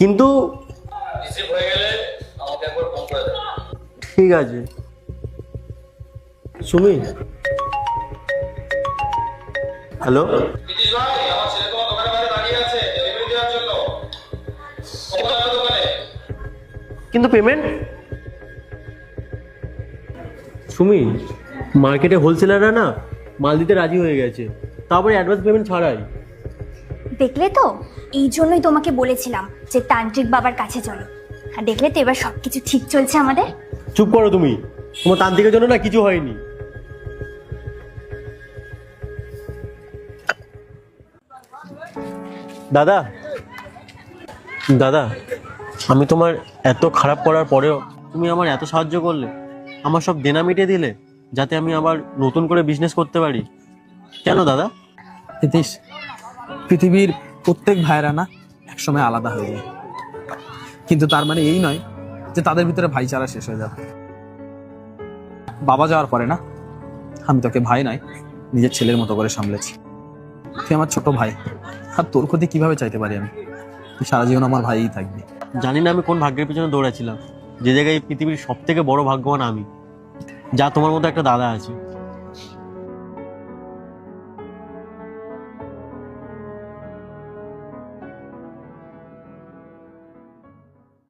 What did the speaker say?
কিন্তু রিসিভ হয়ে গেলে আমাকে একবার ফোন করে দেবে। ঠিক আছে। সুমি, হ্যালো। নীতিশ ভাই, আমার ছেলে তোমার দোকানের বাইরে দাঁড়িয়ে আছে ডেলিভারি দেওয়ার জন্য। কখন যাবে দোকানে? কিন্তু পেমেন্ট? সুমি, মার্কেটে হোলসেলাররা না মাল দিতে রাজি হয়ে গেছে, তারপরে অ্যাডভান্স পেমেন্ট ছাড়াই। দেখলে তো, এই জন্যই তোমাকে বলেছিলাম যে তান্ত্রিক বাবার কাছে চলো। আর দেখলে তো এবার সবকিছু ঠিক চলছে আমাদের। চুপ করো তুমি, তোমার তান্ত্রিকের জন্য না কিছু হয়নি। দাদা, দাদা, আমি তোমার এত খারাপ করার পরেও তুমি আমার এত সাহায্য করলে, আমার সব দেনা মিটিয়ে দিলে, যাতে আমি আবার নতুন করে বিজনেস করতে পারি। কেন দাদা? নীতিশ, পৃথিবীর প্রত্যেক ভাইয়েরা না একসময় আলাদা হয়ে যায়, কিন্তু তার মানে এই নয় যে তাদের ভিতরে ভাইচারা শেষ হয়ে যাবে। বাবা যাওয়ার পরে না আমি তোকে ভাই নয়, নিজের ছেলের মতো করে সামলেছি। তুই আমার ছোট ভাই, আর তোর ক্ষতি কিভাবে চাইতে পারি আমি? তুই সারা জীবন আমার ভাইই থাকবি। জানি না আমি কোন ভাগ্যের পিছনে দৌড়াচ্ছিলাম, যে জায়গায় এই পৃথিবীর সব থেকে বড় ভাগ্যবান আমি, যা তোমার মতো একটা দাদা আছে।